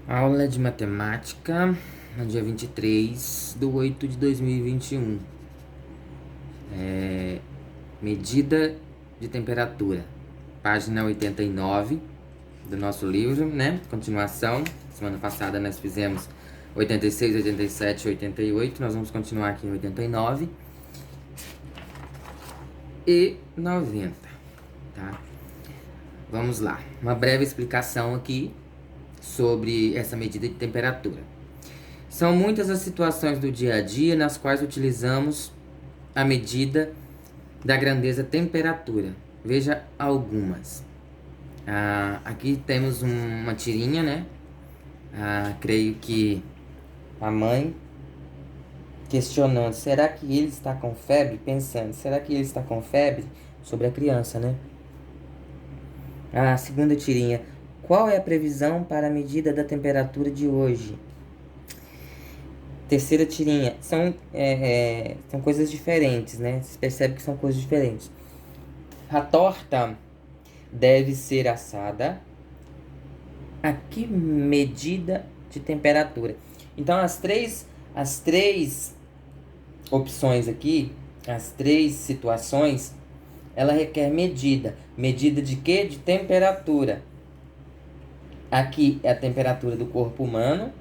Aula de matemática no dia 23/8/2021. Medida de temperatura. Página 89 do nosso livro, né? Continuação. Semana passada nós fizemos 86, 87 e 88. Nós vamos continuar aqui em 89 e 90, tá? Vamos lá. Uma breve explicação aqui sobre essa medida de temperatura. São muitas as situações do dia a dia nas quais utilizamos a medida da grandeza temperatura. Veja algumas. Aqui temos uma tirinha, né? Creio que a mãe questionando, será que ele está com febre? Pensando, será que ele está com febre? Sobre a criança, né? A segunda tirinha, qual é a previsão para a medida da temperatura de hoje? Terceira tirinha, são coisas diferentes, né? Você percebe que são coisas diferentes. A torta deve ser assada a que medida de temperatura? Então, as três opções aqui, as três situações, ela requer medida. Medida de quê? De temperatura. Aqui é a temperatura do corpo humano.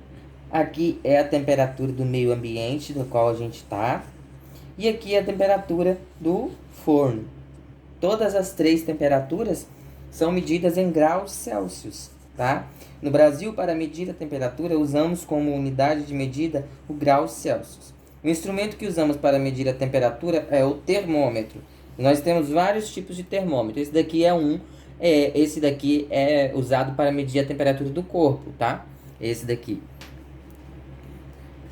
Aqui é a temperatura do meio ambiente do qual a gente está. E aqui é a temperatura do forno. Todas as três temperaturas são medidas em graus Celsius, tá? No Brasil, para medir a temperatura, usamos como unidade de medida o grau Celsius. O instrumento que usamos para medir a temperatura é o termômetro. Nós temos vários tipos de termômetro. Esse daqui esse daqui é usado para medir a temperatura do corpo, tá? Esse daqui.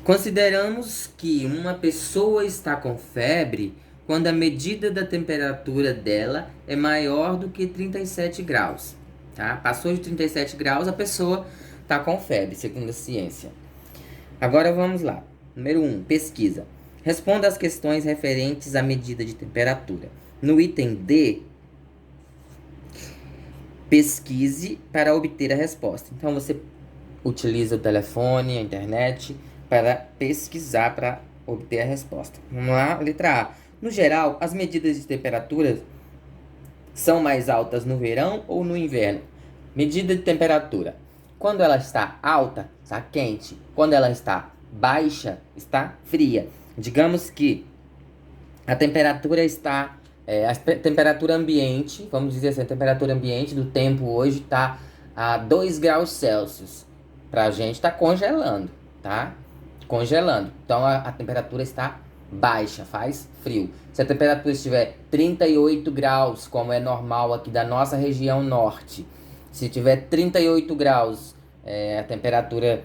Consideramos que uma pessoa está com febre quando a medida da temperatura dela é maior do que 37 graus. Tá? Passou de 37 graus, a pessoa está com febre, segundo a ciência. Agora vamos lá. Número 1, pesquisa. Responda as questões referentes à medida de temperatura. No item D, pesquise para obter a resposta. Então, você utiliza o telefone, a internet, para pesquisar, para obter a resposta. Vamos lá, letra A. No geral, as medidas de temperatura são mais altas no verão ou no inverno? Medida de temperatura. Quando ela está alta, está quente. Quando ela está baixa, está fria. Digamos que a temperatura está... a temperatura ambiente, vamos dizer assim, a temperatura ambiente do tempo hoje está a 2 graus Celsius. Pra gente está congelando, tá? Congelando. Então a temperatura está baixa, faz frio. Se a temperatura estiver 38 graus, como é normal aqui da nossa região norte, se tiver 38 graus, a temperatura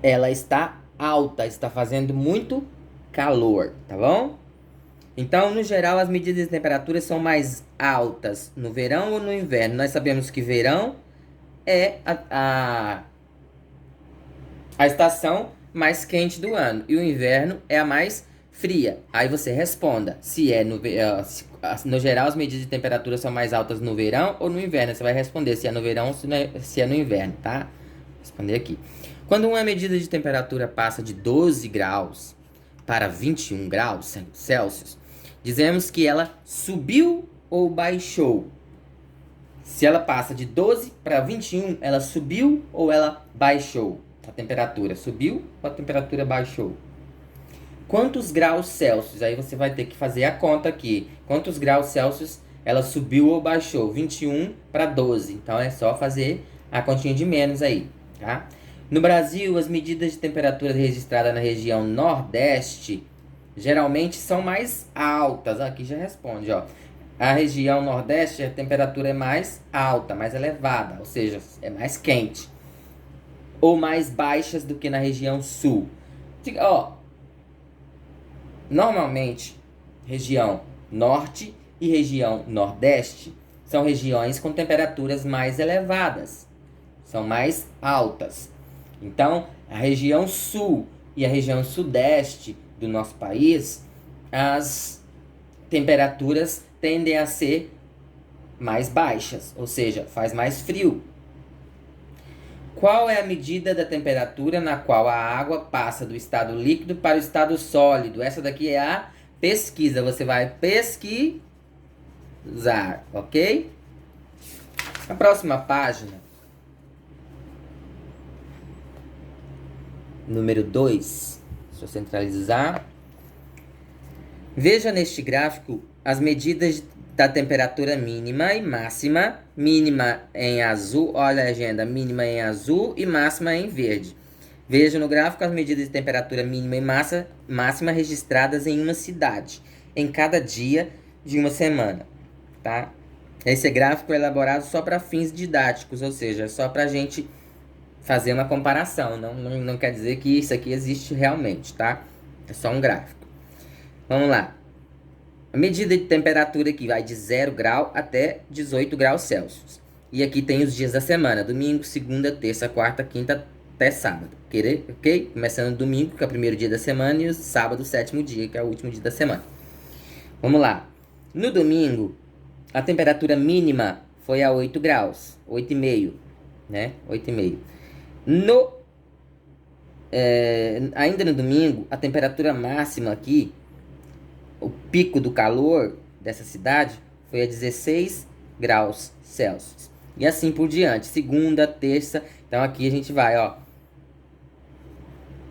ela está alta, está fazendo muito calor, tá bom? Então, no geral, as medidas de temperatura são mais altas no verão ou no inverno. Nós sabemos que verão é a estação mais quente do ano e o inverno é a mais fria. Aí você responda se no geral as medidas de temperatura são mais altas no verão ou no inverno. Você vai responder se é no verão ou se é no inverno, tá? Responder aqui. Quando uma medida de temperatura passa de 12 graus para 21 graus Celsius, dizemos que ela subiu ou baixou. Se ela passa de 12 para 21, ela subiu ou ela baixou? A temperatura subiu ou a temperatura baixou? Quantos graus Celsius? Aí você vai ter que fazer a conta aqui. Quantos graus Celsius ela subiu ou baixou? 21 para 12. Então é só fazer a continha de menos aí, tá? No Brasil, as medidas de temperatura registradas na região Nordeste geralmente são mais altas. Aqui já responde, ó. A região Nordeste, a temperatura é mais alta, mais elevada, ou seja, é mais quente. Ou mais baixas do que na região Sul. Ó, normalmente, região Norte e região Nordeste são regiões com temperaturas mais elevadas, são mais altas. Então, a região Sul e a região Sudeste do nosso país, as temperaturas tendem a ser mais baixas, ou seja, faz mais frio. Qual é a medida da temperatura na qual a água passa do estado líquido para o estado sólido? Essa daqui é a pesquisa. Você vai pesquisar, ok? A próxima página, número 2. Deixa eu centralizar. Veja neste gráfico as medidas da temperatura mínima e máxima. Mínima em azul, olha a legenda, mínima em azul e máxima em verde. Veja no gráfico as medidas de temperatura mínima e máxima registradas em uma cidade, em cada dia de uma semana, tá? Esse gráfico é elaborado só para fins didáticos, ou seja, só para a gente fazer uma comparação. Não quer dizer que isso aqui existe realmente, tá? É só um gráfico. Vamos lá. A medida de temperatura aqui vai de 0 grau até 18 graus Celsius. E aqui tem os dias da semana. Domingo, segunda, terça, quarta, quinta, até sábado. Ok? Começando no domingo, que é o primeiro dia da semana, e o sábado, o sétimo dia, que é o último dia da semana. Vamos lá. No domingo, a temperatura mínima foi a 8 graus. 8,5, né? 8,5. Ainda no domingo, a temperatura máxima aqui, o pico do calor dessa cidade, foi a 16 graus Celsius. E assim por diante. Segunda, terça. Então aqui a gente vai, ó.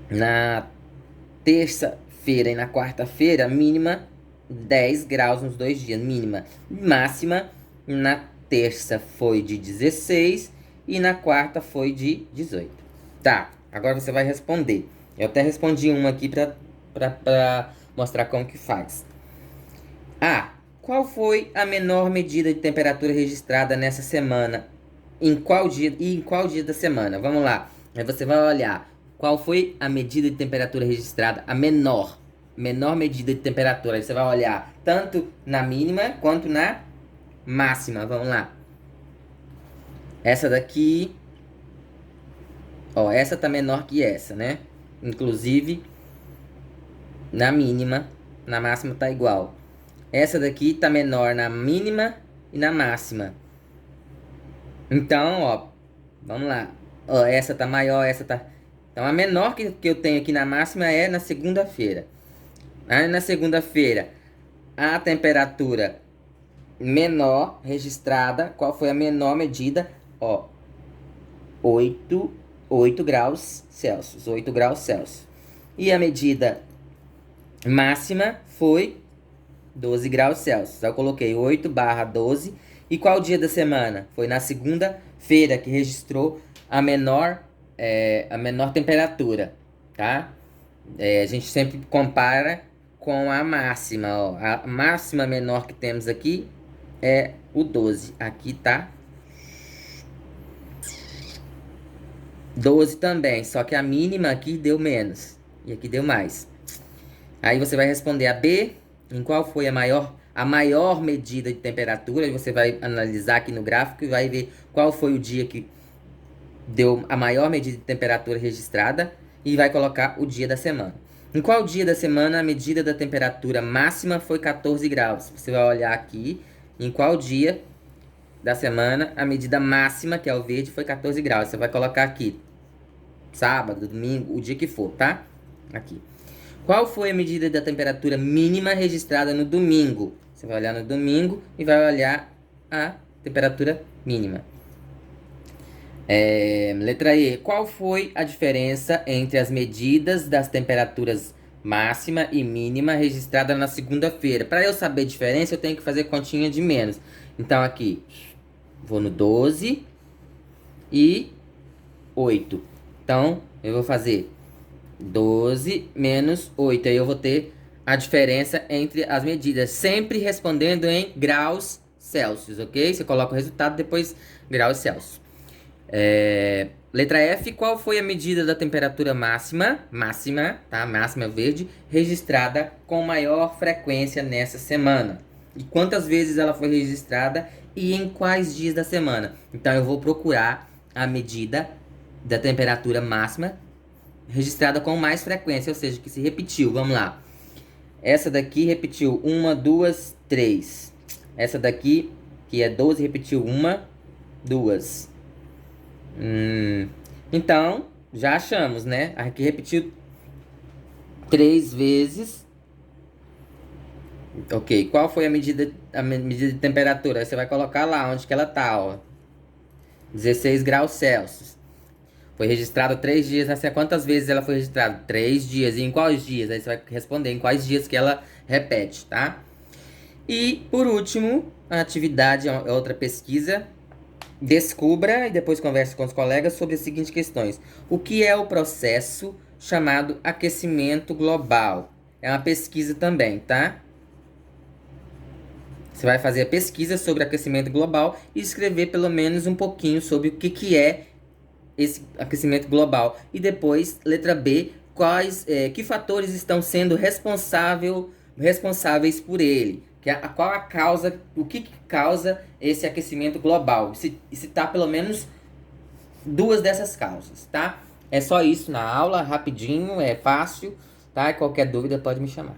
Na terça-feira e na quarta-feira, mínima 10 graus nos 2 dias, mínima. Máxima na terça foi de 16 e na quarta foi de 18. Tá, agora você vai responder. Eu até respondi uma aqui pra mostrar como que faz. Qual foi a menor medida de temperatura registrada nessa semana? Em qual dia da semana? Vamos lá. Aí você vai olhar qual foi a medida de temperatura registrada, a menor medida de temperatura. Aí você vai olhar tanto na mínima quanto na máxima. Vamos lá. Essa daqui, ó, essa tá menor que essa, né? Inclusive, na mínima, na máxima tá igual. Essa daqui tá menor na mínima e na máxima. Então, ó, vamos lá. Ó, essa tá maior, essa tá... Então, a menor que eu tenho aqui na máxima é na segunda-feira. Aí, na segunda-feira, a temperatura menor registrada, qual foi a menor medida? Ó, 8 graus Celsius. 8 graus Celsius. E a medida máxima foi 12 graus Celsius. Eu coloquei 8/12. E qual dia da semana? Foi na segunda-feira que registrou a menor temperatura, tá? A gente sempre compara com a máxima, ó. A máxima menor que temos aqui é o 12. Aqui tá 12 também, só que a mínima aqui deu menos e aqui deu mais. Aí você vai responder a B, em qual foi a maior medida de temperatura. E você vai analisar aqui no gráfico e vai ver qual foi o dia que deu a maior medida de temperatura registrada e vai colocar o dia da semana. Em qual dia da semana a medida da temperatura máxima foi 14 graus? Você vai olhar aqui, em qual dia da semana a medida máxima, que é o verde, foi 14 graus. Você vai colocar aqui, sábado, domingo, o dia que for, tá? Aqui. Qual foi a medida da temperatura mínima registrada no domingo? Você vai olhar no domingo e vai olhar a temperatura mínima. Letra E. Qual foi a diferença entre as medidas das temperaturas máxima e mínima registrada na segunda-feira? Para eu saber a diferença, eu tenho que fazer continha de menos. Então, aqui, vou no 12 e 8. Então, eu vou fazer 12 menos 8. Aí eu vou ter a diferença entre as medidas, sempre respondendo em graus Celsius, ok? Você coloca o resultado, depois graus Celsius. Letra F, qual foi a medida da temperatura máxima, tá? Máxima verde, registrada com maior frequência nessa semana? E quantas vezes ela foi registrada e em quais dias da semana? Então eu vou procurar a medida da temperatura máxima registrada com mais frequência, ou seja, que se repetiu. Vamos lá. Essa daqui repetiu 1, 2, 3. Essa daqui, que é 12, repetiu 1, 2. Então, já achamos, né? Aqui repetiu 3 vezes. Ok, qual foi a medida de temperatura? Aí você vai colocar lá onde que ela tá, ó. 16 graus Celsius. Foi registrado 3 dias. Assim, quantas vezes ela foi registrada? 3 dias. E em quais dias? Aí você vai responder em quais dias que ela repete, tá? E, por último, a atividade é outra pesquisa. Descubra e depois converse com os colegas sobre as seguintes questões. O que é o processo chamado aquecimento global? É uma pesquisa também, tá? Você vai fazer a pesquisa sobre aquecimento global e escrever pelo menos um pouquinho sobre o que é esse aquecimento global. E depois, letra B, que fatores estão sendo responsáveis por ele? Qual a causa, o que causa esse aquecimento global? E citar pelo menos 2 dessas causas, tá? É só isso na aula, rapidinho, é fácil, tá? E qualquer dúvida pode me chamar.